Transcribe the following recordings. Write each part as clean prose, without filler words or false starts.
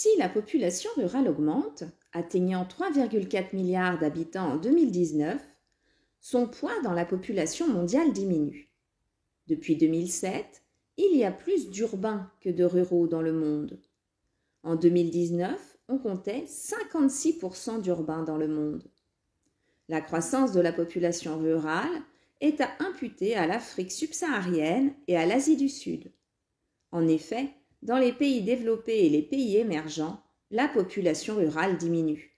Si la population rurale augmente, atteignant 3,4 milliards d'habitants en 2019, son poids dans la population mondiale diminue. Depuis 2007, il y a plus d'urbains que de ruraux dans le monde. En 2019, on comptait 56% d'urbains dans le monde. La croissance de la population rurale est à imputer à l'Afrique subsaharienne et à l'Asie du Sud. En effet, dans les pays développés et les pays émergents, la population rurale diminue.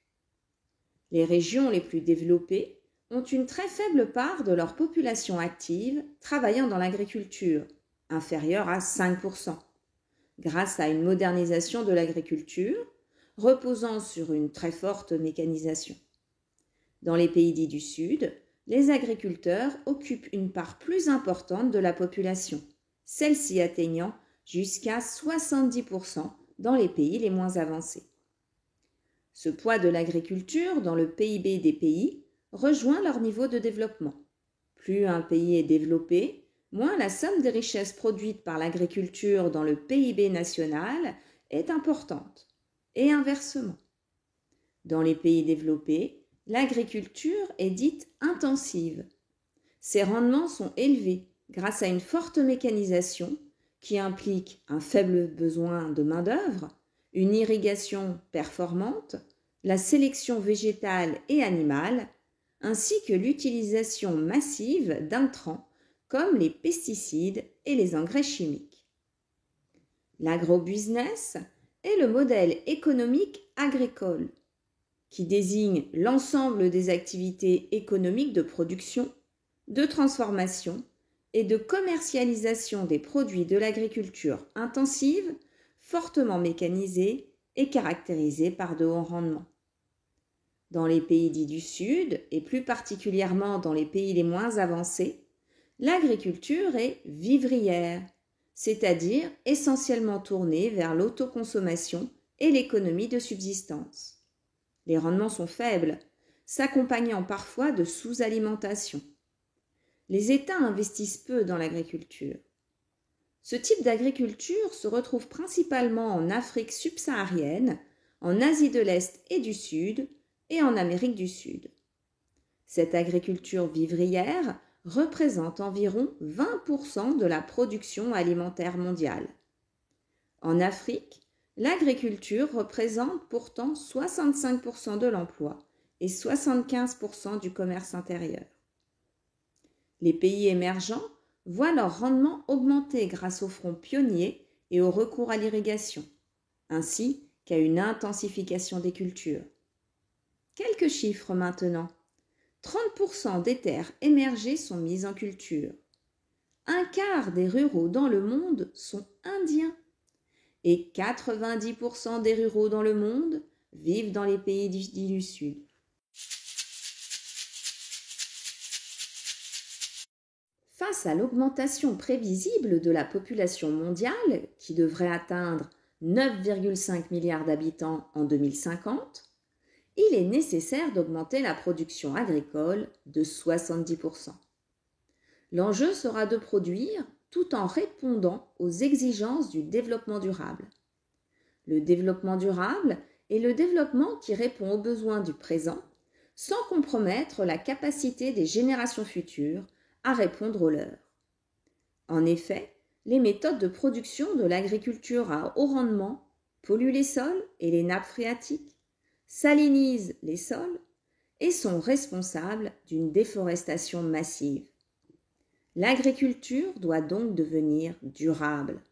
Les régions les plus développées ont une très faible part de leur population active travaillant dans l'agriculture, inférieure à 5%, grâce à une modernisation de l'agriculture, reposant sur une très forte mécanisation. Dans les pays dits du Sud, les agriculteurs occupent une part plus importante de la population, celle-ci atteignant jusqu'à 70% dans les pays les moins avancés. Ce poids de l'agriculture dans le PIB des pays rejoint leur niveau de développement. Plus un pays est développé, moins la somme des richesses produites par l'agriculture dans le PIB national est importante, et inversement. Dans les pays développés, l'agriculture est dite intensive. Ses rendements sont élevés grâce à une forte mécanisation qui implique un faible besoin de main-d'œuvre, une irrigation performante, la sélection végétale et animale, ainsi que l'utilisation massive d'intrants comme les pesticides et les engrais chimiques. L'agrobusiness est le modèle économique agricole qui désigne l'ensemble des activités économiques de production, de transformation et de commercialisation des produits de l'agriculture intensive, fortement mécanisée et caractérisée par de hauts rendements. Dans les pays dits du Sud, et plus particulièrement dans les pays les moins avancés, l'agriculture est vivrière, c'est-à-dire essentiellement tournée vers l'autoconsommation et l'économie de subsistance. Les rendements sont faibles, s'accompagnant parfois de sous-alimentation. Les États investissent peu dans l'agriculture. Ce type d'agriculture se retrouve principalement en Afrique subsaharienne, en Asie de l'Est et du Sud et en Amérique du Sud. Cette agriculture vivrière représente environ 20% de la production alimentaire mondiale. En Afrique, l'agriculture représente pourtant 65% de l'emploi et 75% du commerce intérieur. Les pays émergents voient leur rendement augmenter grâce au front pionnier et au recours à l'irrigation, ainsi qu'à une intensification des cultures. Quelques chiffres maintenant. 30% des terres émergées sont mises en culture. Un quart des ruraux dans le monde sont indiens. Et 90% des ruraux dans le monde vivent dans les pays dits du Sud. Face à l'augmentation prévisible de la population mondiale, qui devrait atteindre 9,5 milliards d'habitants en 2050, il est nécessaire d'augmenter la production agricole de 70%. L'enjeu sera de produire tout en répondant aux exigences du développement durable. Le développement durable est le développement qui répond aux besoins du présent sans compromettre la capacité des générations futures à répondre aux leurs. En effet, les méthodes de production de l'agriculture à haut rendement polluent les sols et les nappes phréatiques, salinisent les sols et sont responsables d'une déforestation massive. L'agriculture doit donc devenir durable.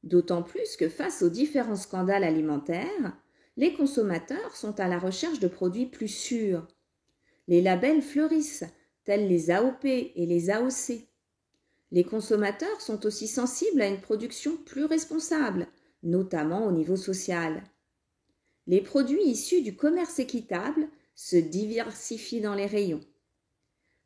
D'autant plus que face aux différents scandales alimentaires, les consommateurs sont à la recherche de produits plus sûrs. Les labels fleurissent, tels les AOP et les AOC. Les consommateurs sont aussi sensibles à une production plus responsable, notamment au niveau social. Les produits issus du commerce équitable se diversifient dans les rayons.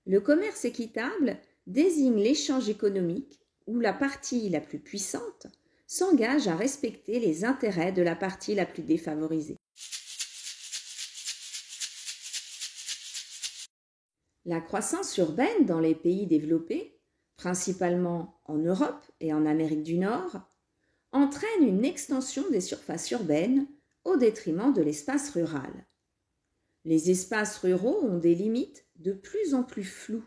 Le commerce équitable désigne l'échange économique où la partie la plus puissante s'engage à respecter les intérêts de la partie la plus défavorisée. La croissance urbaine dans les pays développés, principalement en Europe et en Amérique du Nord, entraîne une extension des surfaces urbaines au détriment de l'espace rural. Les espaces ruraux ont des limites de plus en plus floues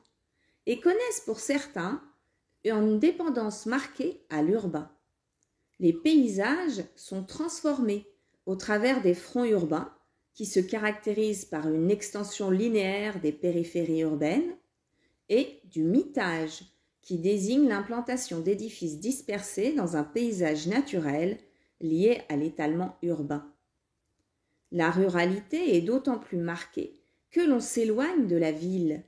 et connaissent pour certains une dépendance marquée à l'urbain. Les paysages sont transformés au travers des fronts urbains qui se caractérisent par une extension linéaire des périphéries urbaines et du mitage qui désigne l'implantation d'édifices dispersés dans un paysage naturel lié à l'étalement urbain. La ruralité est d'autant plus marquée que l'on s'éloigne de la ville.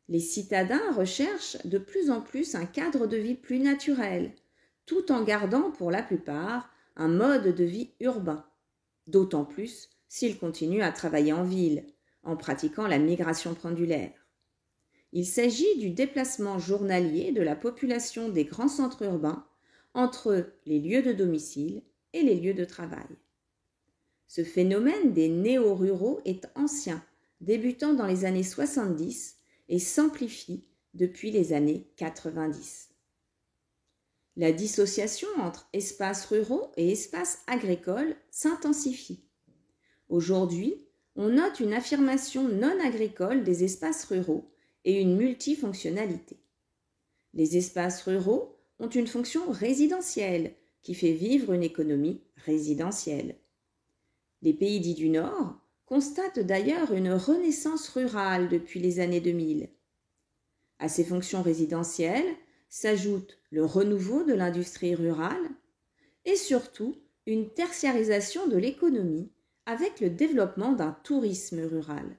Les citadins recherchent de plus en plus un cadre de vie plus naturel, tout en gardant pour la plupart un mode de vie urbain, d'autant plus s'ils continuent à travailler en ville, en pratiquant la migration pendulaire. Il s'agit du déplacement journalier de la population des grands centres urbains entre les lieux de domicile et les lieux de travail. Ce phénomène des néo-ruraux est ancien, débutant dans les années 70 et s'amplifie depuis les années 90. La dissociation entre espaces ruraux et espaces agricoles s'intensifie. Aujourd'hui, on note une affirmation non agricole des espaces ruraux et une multifonctionnalité. Les espaces ruraux ont une fonction résidentielle qui fait vivre une économie résidentielle. Les pays dits du Nord constatent d'ailleurs une renaissance rurale depuis les années 2000. À ces fonctions résidentielles s'ajoute le renouveau de l'industrie rurale et surtout une tertiarisation de l'économie avec le développement d'un tourisme rural.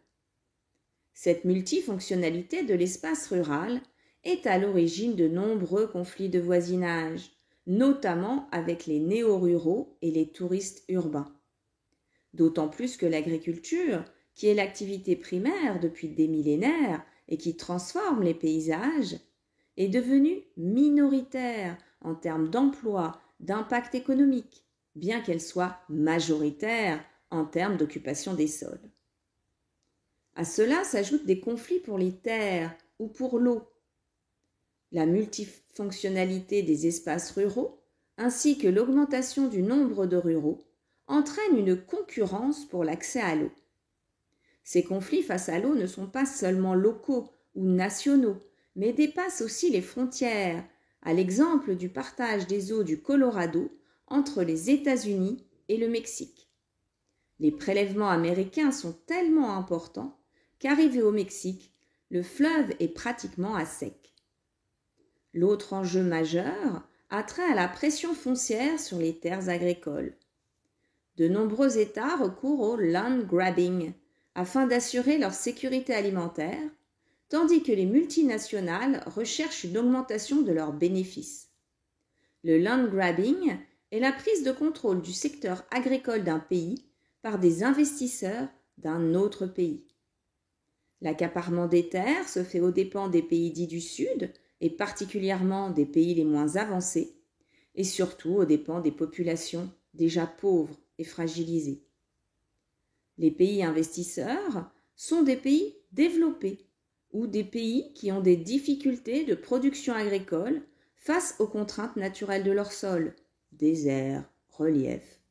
Cette multifonctionnalité de l'espace rural est à l'origine de nombreux conflits de voisinage, notamment avec les néo-ruraux et les touristes urbains. D'autant plus que l'agriculture, qui est l'activité primaire depuis des millénaires et qui transforme les paysages, est devenue minoritaire en termes d'emploi, d'impact économique, bien qu'elle soit majoritaire en termes d'occupation des sols. À cela s'ajoutent des conflits pour les terres ou pour l'eau. La multifonctionnalité des espaces ruraux, ainsi que l'augmentation du nombre de ruraux, entraînent une concurrence pour l'accès à l'eau. Ces conflits face à l'eau ne sont pas seulement locaux ou nationaux, mais dépassent aussi les frontières, à l'exemple du partage des eaux du Colorado entre les États-Unis et le Mexique. Les prélèvements américains sont tellement importants qu'arrivé au Mexique, le fleuve est pratiquement à sec. L'autre enjeu majeur a trait à la pression foncière sur les terres agricoles. De nombreux États recourent au land grabbing afin d'assurer leur sécurité alimentaire, tandis que les multinationales recherchent une augmentation de leurs bénéfices. Le land grabbing est la prise de contrôle du secteur agricole d'un pays par des investisseurs d'un autre pays. L'accaparement des terres se fait aux dépens des pays dits du Sud, et particulièrement des pays les moins avancés, et surtout aux dépens des populations déjà pauvres et fragilisées. Les pays investisseurs sont des pays développés ou des pays qui ont des difficultés de production agricole face aux contraintes naturelles de leur sol, désert, relief,